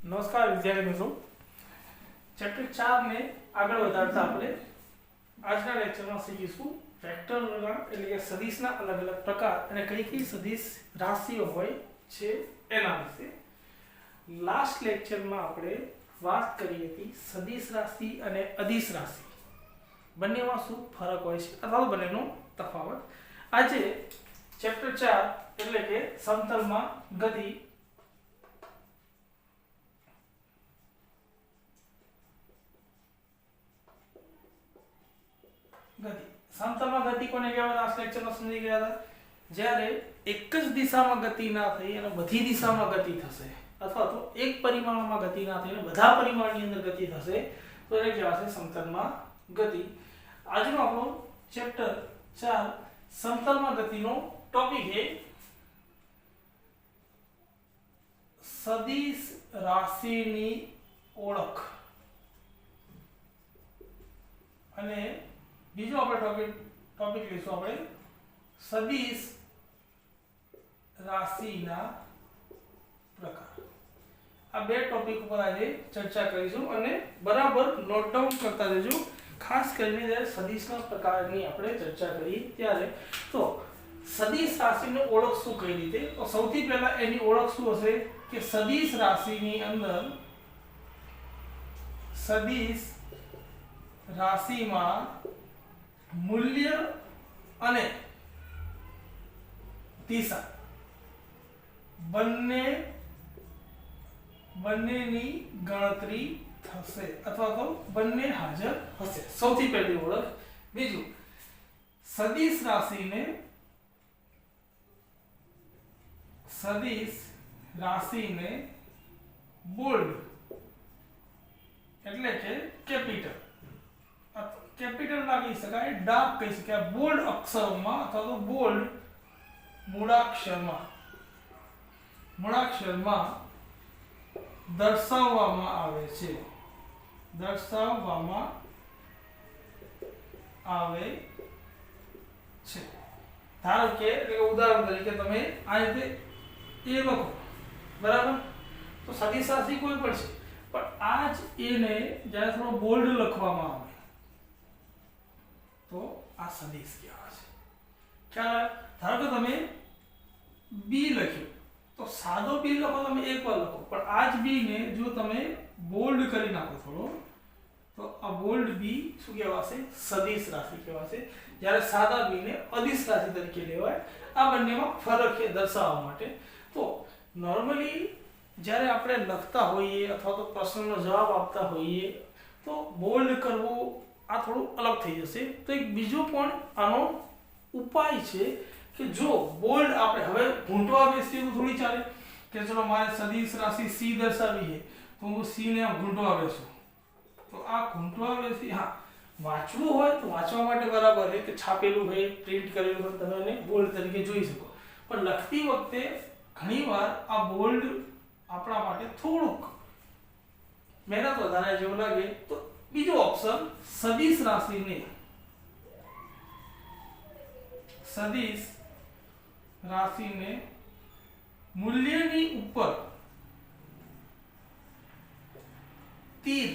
નમસ્કાર વિદ્યાર્થી મિત્રો, ચેપ્ટર 4 ને આગળ વધારતા આપણે આજના લેક્ચરમાં શીખીશું વેક્ટરના એટલે કે સદિશના અલગ અલગ પ્રકાર અને કઈ કઈ સદિશ રાશિઓ હોય છે એના વિશે. લાસ્ટ લેક્ચરમાં આપણે વાત કરી હતી સદિશ રાશિ અને અદિશ રાશિ બંનેમાં શું ફરક હોય છે અથવા તો બંનેનો તફાવત. આજે ચેપ્ટર 4 એટલે કે સમતલમાં ગતિ સમતલમાં ગતિ કોને કહેવાય? લાસ્ટ લેક્ચરમાં સમજી ગયા હતા. જ્યારે એક જ દિશામાં ગતિ ના થઈ અને બધી દિશામાં ગતિ થશે અથવા તો એક પરિમાણમાં ગતિ ના થઈ અને બધા પરિમાણની અંદર ગતિ થશે તો એને કહેવાશે સમતલમાં ગતિ. આજનો આપણો ચેપ્ટર 4 સમતલમાં ગતિનો ટોપિક છે સદિશ રાશિની ઓળખ. અને બીજો આપણે ટોપિક લઈશું આપણે સદિશ રાશિના પ્રકાર. આ બે ટોપિક ઉપર આજે ચર્ચા કરીશું અને બરાબર નોટ ડાઉન કરતા રહેજો. ખાસ કરીને જ્યારે સદિશના પ્રકારની આપણે ચર્ચા કરીએ ત્યારે તો સદિશ રાશિની ઓળખ શું કઈ રીતે? તો સૌથી પહેલા એની ઓળખ શું હશે કે સદિશ રાશિની અંદર સદિશ રાશિમાં મૂલ્ય અને દિશા બંનેની ગણતરી થશે અથવા તો બંને હાજર હશે. સૌથી પહેલી ઓળખ. બીજું, સદિશ રાશિને બોલ્ડ એટલે કે કેપિટલ ના કહી શકાય, ડાર્ક કહી શકાય, બોલ્ડ અક્ષરોમાં અથવા તો બોલ્ડ મૂળાક્ષરમાં દર્શાવવામાં આવે છે. ધારો કે ઉદાહરણ તરીકે તમે આ રીતે એ લખો, બરાબર? તો સદિશ રાશિ કોઈ પણ છે, પણ આ જ એને જ્યારે થોડો બોલ્ડ લખવામાં આવે તો આ સદિશ કહેવાય છે. ખ્યાલ? ધારો કે તમે બી લખ્યું તો સાદો બી લખો, તમે એકવાર લખો, પણ આ જ બી ને જો તમે બોલ્ડ કરી નાખો થોડો તો આ બોલ્ડ બી શું કહેવાશે? સદિશ રાશિ કહેવાશે. જ્યારે સાદા બી ને અદિશ રાશિ તરીકે લેવાય. આ બંનેમાં ફરક છે દર્શાવવા માટે. તો નોર્મલી જ્યારે આપણે લખતા હોઈએ અથવા તો પ્રશ્નનો જવાબ આપતા હોઈએ તો બોલ્ડ કરવું આ થોડું અલગ થઈ જશે. તો એક બીજો પણ આનો ઉપાય છે કે જો બોલ્ડ આપણે હવે ઘૂંટવા બેસીએ તો થોડી ચાલે કે ચલો મારે સદિશ રાશિ સી દર્શાવી છે તો હું સી ને ઘૂંટવા બેસું તો આ ઘૂંટવા બેસી, હા, વાંચવું હોય તો વાંચવા માટે બરાબર છે કે છાપેલું હોય, પ્રિન્ટ કરેલું હોય, તમે એને બોલ્ડ તરીકે જોઈ શકો. પણ લખતી વખતે ઘણીવાર આ બોલ્ડ આપણા માટે થોડુંક મહેનત વધારે જેવું લાગે. તો બીજો ઓપ્શન, સદિશ રાશિને મૂલ્યની ઉપર તીર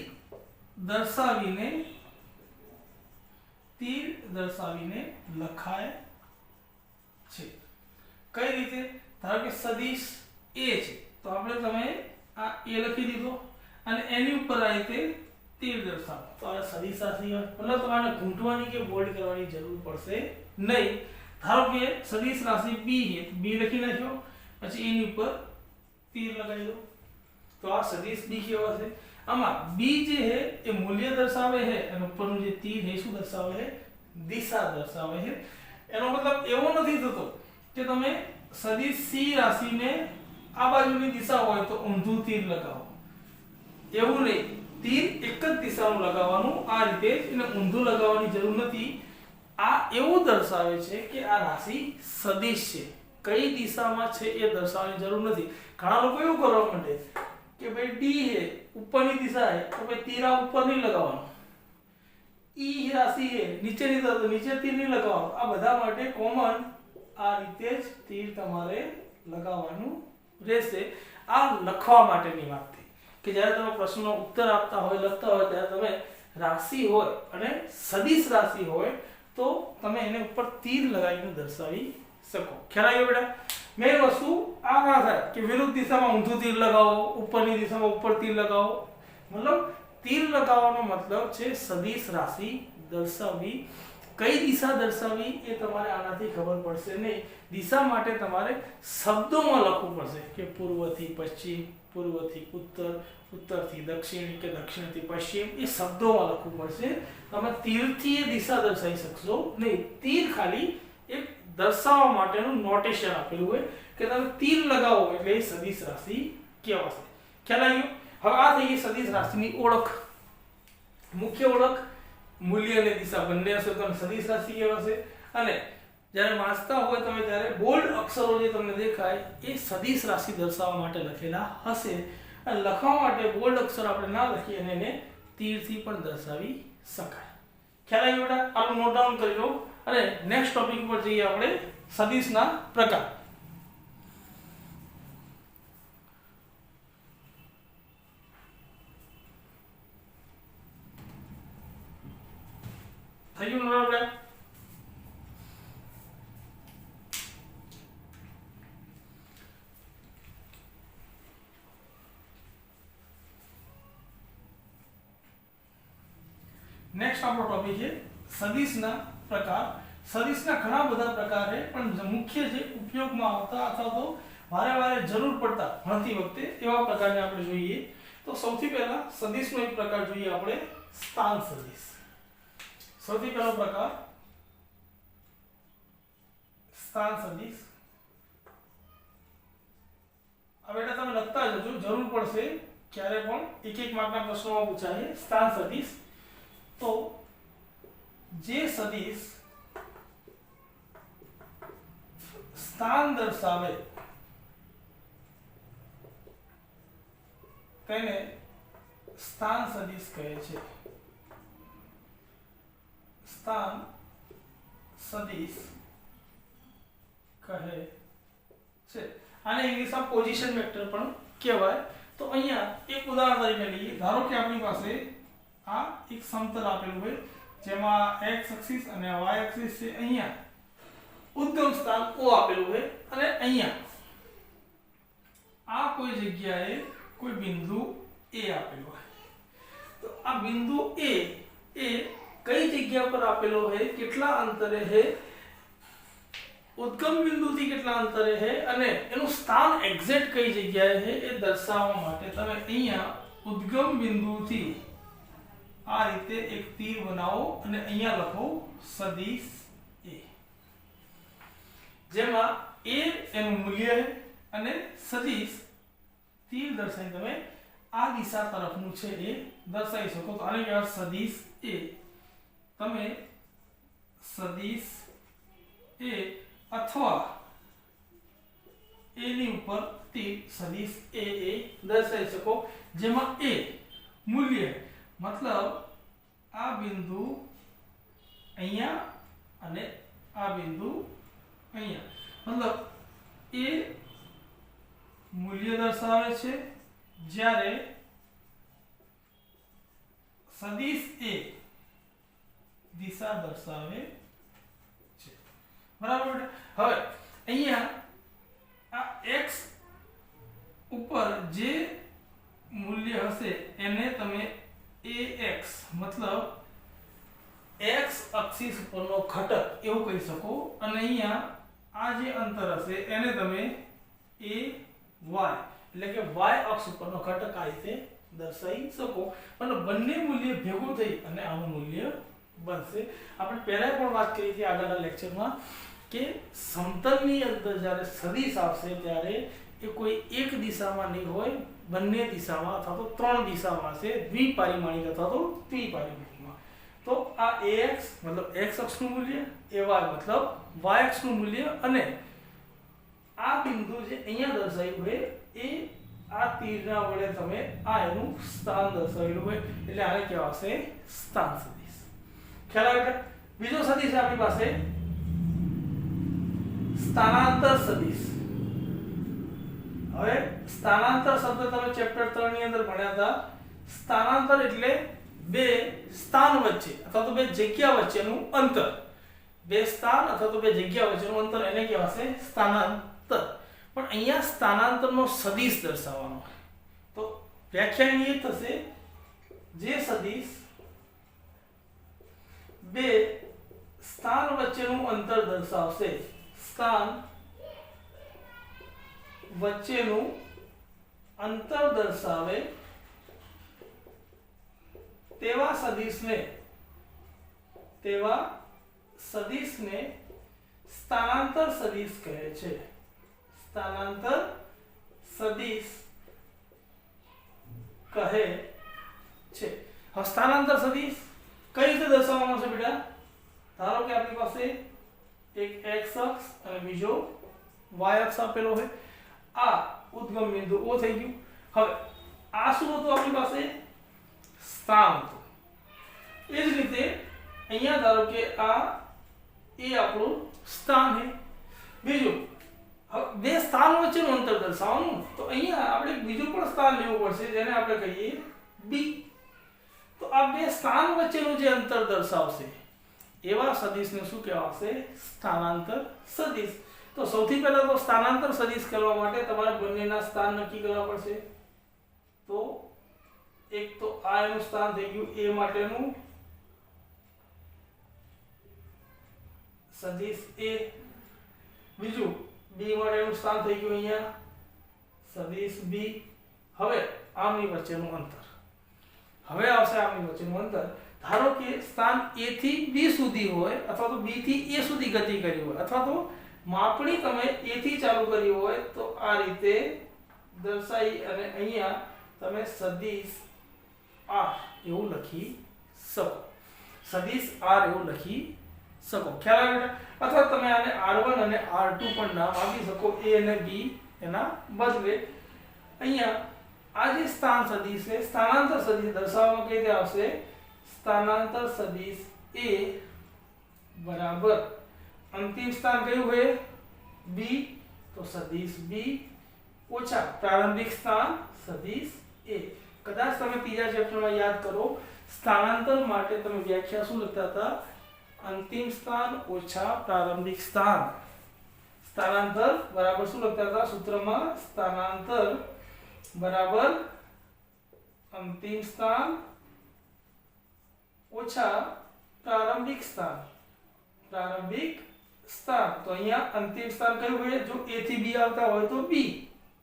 દર્શાવીને લખાય છે. કઈ રીતે? ધારો કે સદિશ એ છે તો આપણે તમે આ એ લખી દીધો અને એની ઉપર આ રીતે તીર દર્શાવો તો આ સદિશ રાશિ હોય. મતલબ તમારે ઘૂંટવાની કે બોલ્ડ કરવાની જરૂર પડશે નહીં. ધારો કે સદિશ રાશિ બી છે, બી લખી નાખ્યો, પછી એની ઉપર તીર લગાવી દો તો આ સદિશ બી કહેવાશે. આમાં બી જે છે એ મૂલ્ય દર્શાવે છે અને ઉપરનું જે તીર છે શું દર્શાવે છે? દિશા દર્શાવે છે. એનો મતલબ એવો નથી થતો કે તમે સદિશ સી રાશિને આ બાજુની દિશા હોય તો ઊંધું તીર લગાવો, એવું નહીં. તીર એક જ દિશાનું લગાવવાનું, આ રીતે એને ઊંધું લગાવવાની જરૂર નથી. આ એવું દર્શાવે છે કે આ રાશિ સદિશ છે, કઈ દિશામાં છે એ દર્શાવવાની જરૂર નથી. ઘણા લોકો એવું કરવા માંડે કે ભાઈ ડી છે, ઉપરની દિશા છે તો ભાઈ તીર આ ઉપર નહીં લગાવવાનું, ઈ રાશિ છે નીચેની તરફ નીચે તીર નહીં લગાવવાનું. આ બધા માટે કોમન આ રીતે જ તીર તમારે લગાવવાનું રહેશે. આ લખવા માટેની વાત થઈ. કે જ્યારે તમે પ્રશ્નનો ઉત્તર આપતા હોય લખતા હોય ત્યારે તમે રાશિ હોય અને સદિશ રાશિ હોય તો તમે એને ઉપર તીર લગાવીને દર્શાવી શકો. ખ્યાલ આવ્યો બેટા? મેઇન વસ્તુ આ ના થાય કે વિરુદ્ધ દિશામાં ઊંધું તીર લગાવો, ઉપરની દિશામાં ઉપર તીર લગાવો. મતલબ તીર લગાવવાનો મતલબ છે સદિશ રાશિ દર્શાવવી. કઈ દિશા દર્શાવવી એ તમારે આનાથી ખબર પડશે નહીં. દિશા માટે તમારે શબ્દોમાં લખવું પડશે કે પૂર્વથી પશ્ચિમ, પૂર્વથી ઉત્તર, ઉત્તરથી દક્ષિણ કે દક્ષિણથી પશ્ચિમ. એ શબ્દોમાં લખવું પડશે. તમે તીરથી એ દિશા દર્શાવી શકશો નહીં. તીર ખાલી એક દર્શાવવા માટેનું નોટેશન આપેલું હોય કે તમે તીર લગાવો એટલે એ સદિશ રાશિ કહેવાશે. ખ્યાલ આવ્યો? હવે આ થઈ ગઈ સદિશ રાશિની ઓળખ. મુખ્ય ઓળખ મૂલ્ય અને દિશા બંને હશે તો સદિશ રાશિ કહેવાશે. અને જ્યારે વાંચતા હોય તમે ત્યારે બોલ્ડ અક્ષરો જે તમને દેખાય એ સદિશ રાશિ દર્શાવવા માટે લખેલા હશે. અને લખવા માટે બોલ્ડ અક્ષર આપણે ના લખીએ અને એને તીરથી પણ દર્શાવી શકાય. ખ્યાલ આવ્યો બેટા? આપણે નોટ ડાઉન કરી લો અને નેક્સ્ટ ટોપિક પર જઈએ આપણે સદિશના પ્રકાર. થઈ ગયું બરાબર? નેક્સ્ટ આપણો ટોપિક છે સદિશના પ્રકાર. સદિશના ઘણા બધા પ્રકાર છે પણ મુખ્ય જે ઉપયોગમાં આવતા અથવા તો વારે વારે જરૂર પડતા ભણતી વખતે એવા પ્રકારને આપણે જોઈએ. તો સૌથી પહેલા સદિશનો એક પ્રકાર જોઈએ આપણે સ્થાન સદિશ. સૌથી પહેલો પ્રકાર સ્થાન સદિશ. હવે બેટા તમે લખતા જજો, જરૂર પડશે ક્યારે પણ એક એક માર્કના પ્રશ્નોમાં પૂછાય સ્થાન સદિશ. તો જે સદિશ સ્થાન દર્શાવે તેને સ્થાન સદિશ કહે છે. સ્થાન સદિશ કહે છે. આને ઇંગ્લિશમાં પોઝિશન વેક્ટર પણ કહેવાય. તો અહીંયા એક ઉદાહરણ તરીકે લઈએ. ધારો કે આપણી પાસે આ એક સમતલ આપેલું હોય જેમાં x એક્સિસ અને y એક્સિસ છે. અહીંયા ઉદ્ગમ સ્થાન O આપેલું હોય અને અહીંયા આ કોઈ જગ્યાએ કોઈ બિંદુ A આપેલું હોય. તો આ બિંદુ A એ કઈ જગ્યા પર આપેલો છે, કેટલા અંતરે છે, ઉદ્ગમ બિંદુથી કેટલા અંતરે છે અને એનું સ્થાન એક્ઝેક્ટ કઈ જગ્યાએ છે એ દર્શાવવા માટે તમે અહીંયા ઉદ્ગમ બિંદુથી આ રીતે એક તીર બનાવો અને અહીંયા લખો સદિશ A. જેમાં A એનું મૂલ્ય છે અને સદિશ તીર દર્શાવી તમે આ દિશા તરફનું છે એ દર્શાવી શકો. તો આને કહેવાય સદિશ A. તમે સદિશ A અથવા A ની ઉપર તીર સદિશ A એ દર્શાવી શકો. જેમાં A મૂલ્ય મતલબ આ બિંદુ અહીંયા અને આ બિંદુ અહીંયા, મતલબ એ મૂલ્ય દર્શાવે છે જ્યારે સદિશ A દિશા દર્શાવે છે. બરાબર? હવે અહીંયા આ x ઉપર જે મૂલ્ય હશે એને તમે ax મતલબ x અક્ષિસ પરનો ઘટક એવું કહી શકો અને અહીંયા આ જે અંતર હશે એને તમે ay એટલે કે y અક્ષ ઉપરનો ઘટક આ રીતે દર્શાવી શકો. અને બંને મૂલ્ય ભેગું થઈ અને આનું મૂલ્ય બનશે. આપણે પહેલા પણ વાત કરી હતી આગળના લેક્ચરમાં કે સમતલની અંદર જ્યારે સદિશ આવશે ત્યારે એ કોઈ એક દિશામાં નહીં હોય, બંને દિશામાં અથવા તો ત્રણ દિશામાં છે, દ્વિપારિમાણિક અથવા તો ત્રિપારિમાણિકમાં. તો આ ax મતલબ x અક્ષનું મૂલ્ય, ay મતલબ y અક્ષનું મૂલ્ય અને આ બિંદુ જે અહીંયા દર્શાવ્યું હોય એ આ તીરના વડે તમે આ એનું સ્થાન દર્શાવેલું હોય એટલે આને કહેવાશે સ્થાન સદિશ. ખ્યાલ આવે? બીજો સદિશ આપણી પાસે સ્થાનાંતર સદિશ. હવે સ્થાનાંતર શબ્દ તમે ચેપ્ટર 3 ની અંદર ભણ્યા હતા. સ્થાનાંતર એટલે બે સ્થાન વચ્ચે અથવા તો બે જગ્યા વચ્ચેનું અંતર. બે સ્થાન અથવા તો બે જગ્યા વચ્ચેનું અંતર એને કહેવાશે સ્થાનાંતર. પણ અહીંયા સ્થાનાંતરનો સદિશ દર્શાવવાનો. તો વ્યાખ્યા એ થશે જે સદિશ બે સ્થાન વચ્ચેનું અંતર દર્શાવશે. સ્થાન વચ્ચેનું અંતર દર્શાવે તેવા સદિશને સ્થાનાંતર સદિશ કહે છે. સ્થાનાંતર સદિશ કહે છે. હવે સ્થાનાંતર સદિશ કઈ રીતે દર્શાવવામાં આવશે બેટા? ધારો કે આપણી પાસે એક x અક્ષ અને બીજો y અક્ષ આપેલો હોય. આ ઉદ્ગમ બિંદુ O થઈ ગયું. હવે આ શું હતું આપણી પાસે? સ્થાન હતું. એ જ રીતે અહીંયા ધારો કે આ એ આપણું સ્થાન છે. બીજું હવે બે સ્થાન વચ્ચેનું અંતર દર્શાવવાનું. તો અહીંયા આપણે બીજું પણ સ્થાન લેવું પડશે જેને આપણે કહીએ B. તો આ બે સ્થાન વચ્ચેનું જે અંતર દર્શાવશે એવા સદિશને શું કહેવાશે? સ્થાનાંતર સદિશ. તો સૌથી પહેલા તો સ્થાનાંતર સદિશ કરવા માટે તમારે બંનેના સ્થાન નક્કી કરવા પડશે. તો એક તો આ એનું સ્થાન થઈ ગયું A માટેનું સદિશ A. બીજું B માટેનું સ્થાન થઈ ગયું અહીંયા સદિશ B. હવે આમની વચ્ચેનું અંતર. હવે આવશે આમની વચ્ચેનું અંતર. ધારો કે સ્થાન A થી B સુધી હોય અથવા તો B થી A સુધી ગતિ કરી હોય અથવા તો માપણી તમે A થી ચાલુ કરી હોય તો આ રીતે દર્શાવી અને અહીંયા તમે સદિશ R એવું લખી શકો. સદિશ R એવું લખી શકો. ખ્યાલ આવે? અથવા તમે આને R1 અને R2 પણ નામ આપી શકો. A અને B એના બદલે. અહીંયા આ જે સ્થાન સદિશ છે સ્થાનાંતર સદિશ દર્શાવવામાં કઈ રીતે આવશે? સ્થાનાંતર સદિશ A બરાબર અંતિમ સ્થાન કયું હોય? B. તો સદિશ B ઓછા પ્રારંભિક સ્થાન સદિશ A. કદાચ તમે ત્રીજા ચેપ્ટરમાં યાદ કરો સ્થાનાંતર માટે તમે વ્યાખ્યા શું લખતા હતા? અંતિમ સ્થાન ઓછા પ્રારંભિક સ્થાન. સ્થાનાંતર બરાબર શું લખતા હતા સૂત્રમાં? સ્થાનાંતર બરાબર અંતિમ સ્થાન ઓછા પ્રારંભિક સ્થાન. પ્રારંભિક સ્થાન. તો અહીંયા અંતિમ સ્થાન કયું હોય? જો A થી B આવતા હોય તો B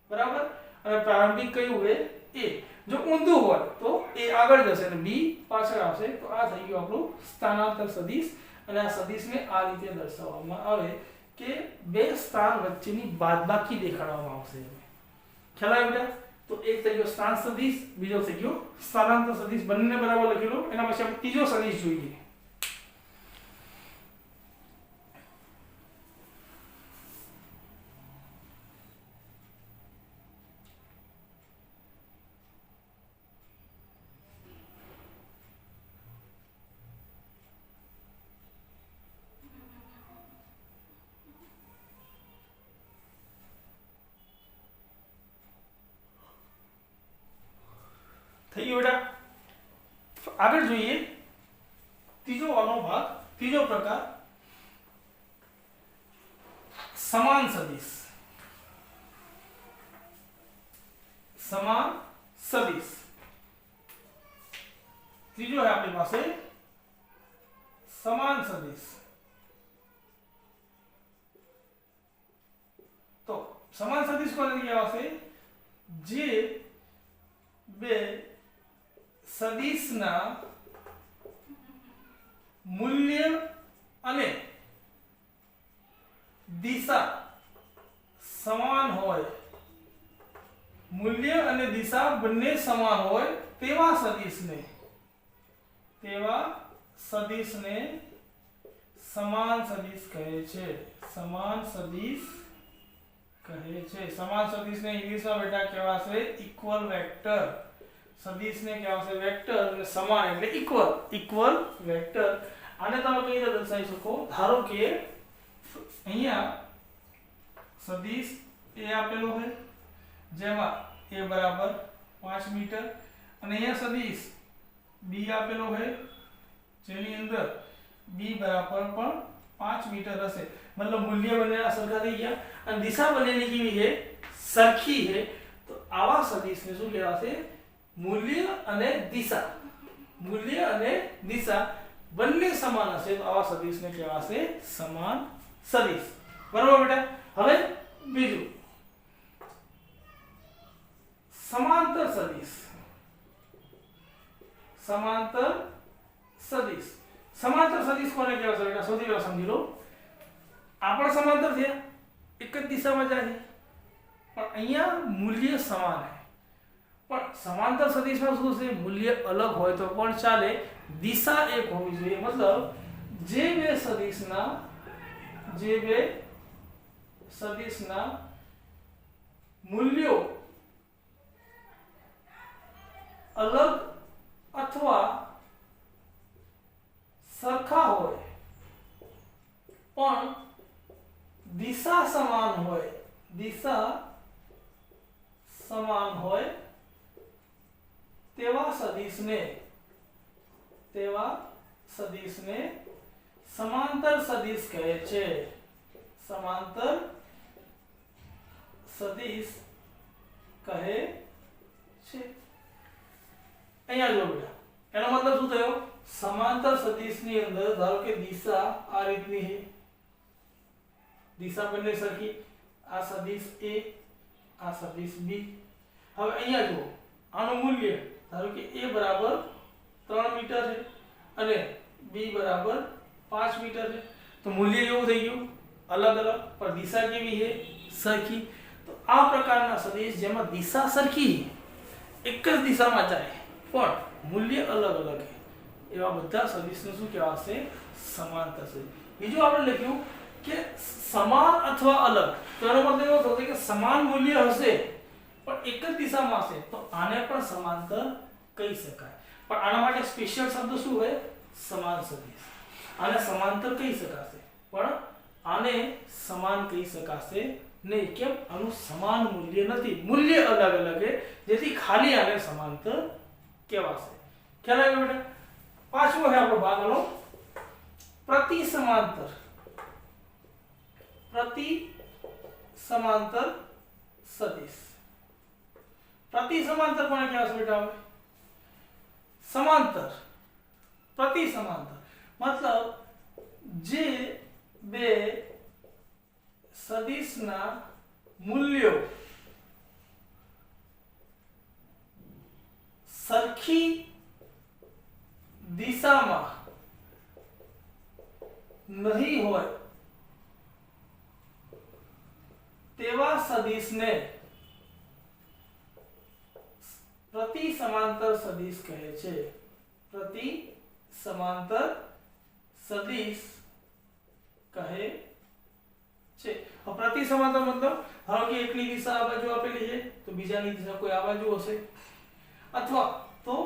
બરાબર. અને પ્રારંભિક કયું હોય? A. જો ઊંધું હોય તો A આગળ જશે અને B પાછળ આવશે. તો આ થઈ ગયું આપણું સ્થાનાંતર સદિશ. અને આ સદિશને આ રીતે દર્શાવવામાં આવે કે બે સ્થાન વચ્ચેની બાદબાકી દેખાડવામાં આવશે. ખ્યાલ આવે બેટા? તો એક થઈ ગયો સ્થાન સદિશ, બીજો થઈ ગયો સ્થાનાંતર સદિશ. બંને બરાબર લખી લો. એના પછી આપણે ત્રીજો સદિશ જોઈએ. થઈ ગયું બેટા? આગળ જોઈએ ત્રીજો વાળો ભાગ. ત્રીજો પ્રકાર સમાન સદિશ. સમાન સદિશ ત્રીજો है આપણી પાસે સમાન સદિશ. તો સમાન સદિશ કોને કહેવાશે? જે બે સદિશના મૂલ્ય અને દિશા સમાન હોય. મૂલ્ય અને દિશા બંને સમાન હોય તેવા સદિશને સમાન સદિશ કહે છે. સમાન સદિશ કહે છે. સમાન સદિશને ઇંગ્લિશમાં બેટા કહેવાશે ઇક્વલ વેક્ટર. સદિશને કહેવાશે વેક્ટર અને સમાન એટલે ઇક્વલ વેક્ટર. આને તમે કઈ રીતે દર્શાવી શકો? ધારો કે અહીંયા સદિશ A આપેલો હોય જેમાં a બરાબર 5 મીટર અને અહીંયા સદિશ b આપેલો છે જેની અંદર b બરાબર પણ 5 મીટર હશે मतलब मूल्य बनेला सरखा થઈ ગયા અને દિશા બનેલી કેવી છે સરખી છે તો આવા સદિશને શું કહેવાશે મૂલ્ય અને દિશા બંને સમાન હશે તો આવા સદિશને કહેવાશે સમાન સદિશ બરાબર બેટા હવે બીજું समांतर सदिश कोने कहेवाय बेटा सौથી પહેલા સમજી લો આપણે समांतर છે એક જ દિશામાં જાય પણ અહીંયા મૂલ્ય સમાન છે પણ समांतर સદિશમાં શું છે મૂલ્ય અલગ હોય તો પણ ચાલે દિશા એક હોવી જોઈએ मतलब જે બે સદિશના મૂલ્યો अलग अथवा सरखा होय पण दिशा समान होय तेवा सदिशने समांतर सदिश कहे छे समांतर सदिश कहे छे અહીંયા જો બેટા એનો મતલબ શું થયો સમાંતર સદિશની અંદર ધારો કે દિશા આ રીતની છે દિશા બંને સરખી આ સદિશ a આ સદિશ b હવે અહીંયા જો આનું મૂલ્ય ધારો કે a બરાબર 3 મીટર છે અને b બરાબર 5 મીટર છે તો મૂલ્ય કેવું થઈ ગયું અલગ અલગ પણ દિશા કેવી છે સરખી તો આ પ્રકારના સદિશ જેમાં દિશા સરખી એક જ દિશામાં જાય પણ મૂલ્ય અલગ અલગ છે એવા બધા સદિશને શું કહેવાશે સમાંતર સદિશ બીજું આપણે લખ્યું કે સમાન અથવા અલગ તો એનો મતલબ એવો થશે કે સમાન મૂલ્ય હશે પણ એક જ દિશામાં હશે તો આને પણ સમાંતર કહી શકાય પણ આના માટે સ્પેશિયલ શબ્દ શું હોય સમાન સદિશ આને સમાંતર કહી શકાશે પણ આને સમાન કહી શકાશે નહીં કેમ આનું સમાન મૂલ્ય નથી મૂલ્ય અલગ અલગ છે જેથી ખાલી આને સમાંતર કહેવાશે ખ્યાલ આવ્યો બેટા पांचवो है આપણો ભાગ લો प्रति समांतर सदिश प्रति समांतर कोने कहेवाय बेटा समांतर प्रति समांतर मतलब जे बे सदिशना मूल्यों सरखी दिशा में नहीं होय तेवा सदिश ने प्रति समांतर सदिश कहे छे प्रति समांतर सदिश कहे छे प्रति समांतर मतलब धारो कि एकली दिशा आ बाजू आपेली है तो बीजानी दिशा कोई आ बाजू हशे अथवा तो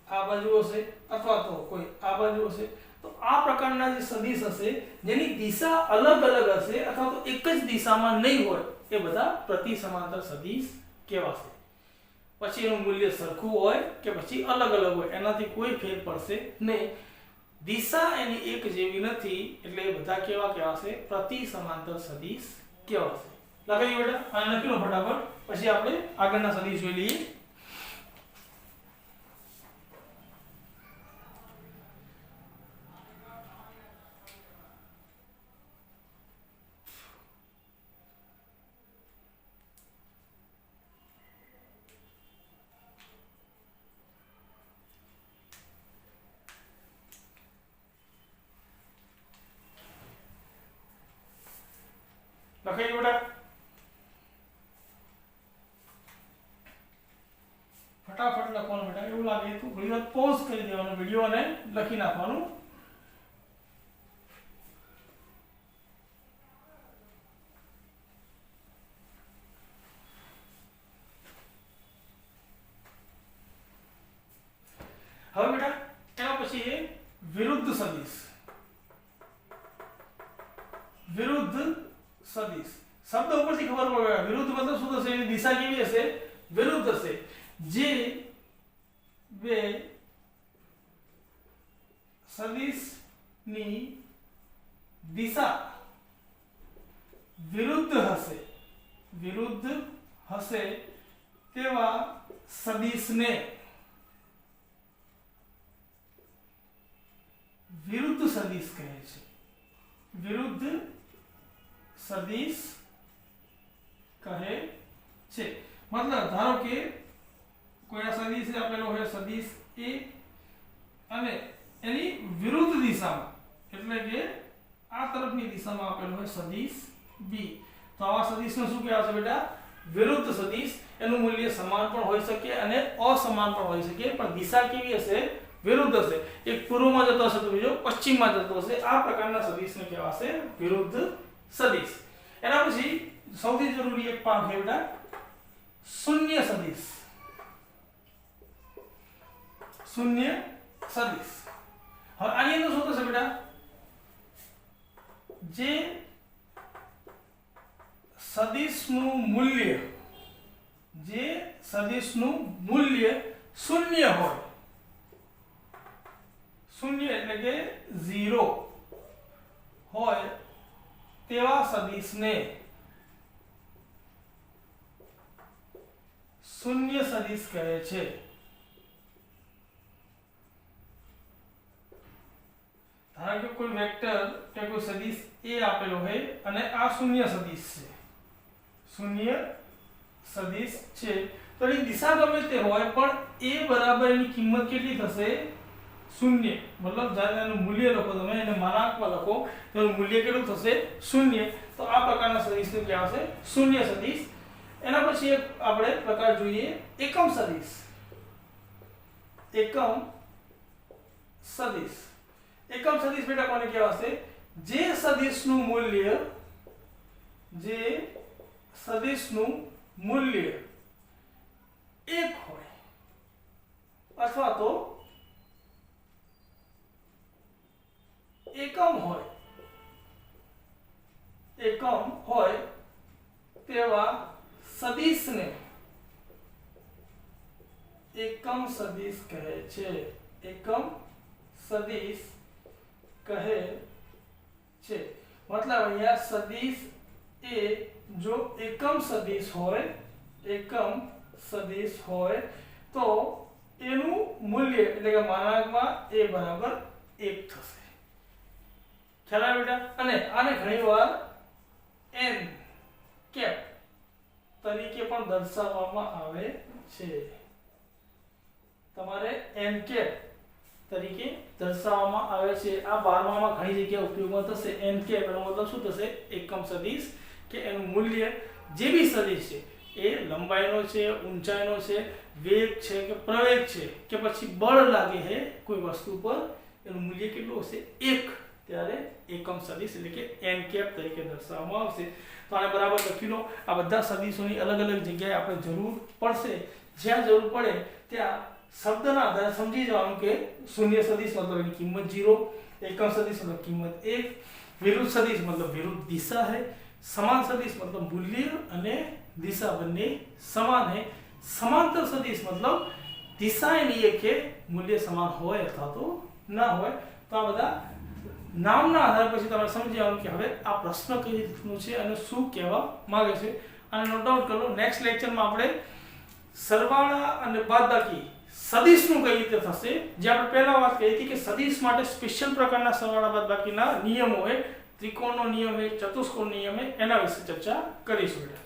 आ बाजू हशे अथवा तो कोई आ बाजू हशे तो आ प्रकारना जे सदिश हशे जेनी दिशा अलग अलग हशे अथवा तो एक ज दिशामां नहीं होय ए बधा प्रति समांतर सदिश कहेवाशे पछी एनुं मूल्य सरखुं होय के पछी अलग अलग होय एनाथी कोई फेर पड़शे नहीं दिशा एनी एक जेवी नथी એટલે એ બધા કેવા કહેવાશે પ્રતિ સમાંતર સદિશ કહેવાશે લખાઈ બેટા આ લખી લો ફટાફટ પછી આપણે આગળના સદિશ જોઈ લઈએ લખાઈ બેટા ફટાફટ લખવાનું બેટા એવું લાગે તો ઘણી વાર પોઝ કરી દેવાનો વિડિયો અને લખી નાખવાનું હવે બેટા એના પછી એ વિરુદ્ધ સદિશ શબ્દ ઉપરથી ખબર પડે વિરુદ્ધ મતલબ શું થશે એની દિશા કેવી હશે વિરુદ્ધ હશે જે બે સદિશની દિશા વિરુદ્ધ હશે તેવા સદિશને વિરુદ્ધ સદિશ કહે છે વિરુદ્ધ સદિશ કહે છે मतलब ધારો કે કોઈ આ સદિશ આપેલો હોય સદિશ A અને એની વિરુદ્ધ દિશામાં એટલે કે આ તરફની દિશામાં આપેલો હોય સદિશ B તો આવા સદિશને શું કહેવાય છે બેટા વિરુદ્ધ સદિશ એનું મૂલ્ય સમાન પણ હોઈ શકે અને અસમાન પણ હોઈ શકે પણ દિશા કેવી હશે વિરુદ્ધ હશે એક પૂર્વમાં જતો હશે તો બીજો પશ્ચિમમાં જતો હશે આ પ્રકારના સદિશને કહેવાશે વિરુદ્ધ સદિશ એના પછી સૌથી જરૂરી એક પાઠ છે બેટા शून्य सदिश હવે આની અંદર શું થશે બેટા જે સદિશનું મૂલ્ય શૂન્ય હોય શૂન્ય એટલે કે 0 હોય તેવા સદિશને शून्य सदिश कहे छे धारो के कोई वेक्टर के कोई सदिश A आपेलो है અને આ શૂન્ય સદિશ છે તો એની દિશા ગમે તે હોય પણ A બરાબર એની કિંમત કેટલી થશે શૂન્ય मतलब જ્યારે એનું મૂલ્ય લખો તમે એને માનાંકમાં લખો તો એનું મૂલ્ય કેટલું થશે શૂન્ય તો આ પ્રકારના સદિશને કહેવાશે શૂન્ય સદિશ એના પછી એક આપણે પ્રકાર જોઈએ એકમ સદિશ એકમ સદિશ બેટા કોને કહેવાશે જે સદિશનું મૂલ્ય 1 હોય અથવા તો એકમ હોય તેવા સદિશને એકમ સદિશ કહે છે मतलब અહીંયા સદિશ એ જો એકમ સદિશ હોય તો એનું મૂલ્ય એટલે કે માનાંકમાં a બરાબર 1 થશે ખ્યાલ આવે બેટા અને આને ઘણીવાર n કેપ તરીકે પણ દર્શાવવામાં આવે છે તમારે n કેપ તરીકે દર્શાવવામાં આવે છે આ 12માં ઘણી જગ્યાએ ઉપયોગમાં થશે n કેપ એનો મતલબ શું થશે એકમ સદિશ કે એનું મૂલ્ય જે બી સદિશ છે એ લંબાઈનો છે ઊંચાઈનો છે વેગ છે કે પ્રવેગ છે કે પછી બળ લાગે છે કોઈ વસ્તુ પર એનું મૂલ્ય કેટલું હશે 1 ત્યારે એકમ સદિશ એટલે કે n કેપ તરીકે દર્શાવવામાં આવશે તો આને બરાબર લખી લો આ બધા સદિશોની અલગ અલગ જગ્યાએ આપણે જરૂર પડશે જ્યાં જરૂર પડે ત્યાં શબ્દના આધારે સમજી જવાનું કે શૂન્ય સદિશ मतलब એની કિંમત 0 એકમ સદિશ मतलब કિંમત 1 વિરુદ્ધ સદિશ मतलब વિરુદ્ધ દિશા है समान सदिश मतलब मूल्य અને દિશા બંને સમાન है समांतर सदिश मतलब દિશા એની એક છે મૂલ્ય સમાન હોય અથવા તો ના હોય તો આ બધા નામના આધાર પછી તમારે સમજી આવવાનું કે હવે આ પ્રશ્ન કઈ રીતનું છે અને શું કહેવા માંગે છે અને નોટ ડાઉન કરો નેક્સ્ટ લેક્ચરમાં આપણે સરવાળા અને બાદબાકી સદિશનું કઈ રીતે થશે જે આપણે પહેલા વાત કરી હતી કે સદિશ માટે સ્પેશિયલ પ્રકારના સરવાળા બાદબાકીના નિયમો હોય ત્રિકોણનો નિયમ હોય ચતુષ્કોણ નિયમ હોય એના વિશે ચર્ચા કરીશું બેટા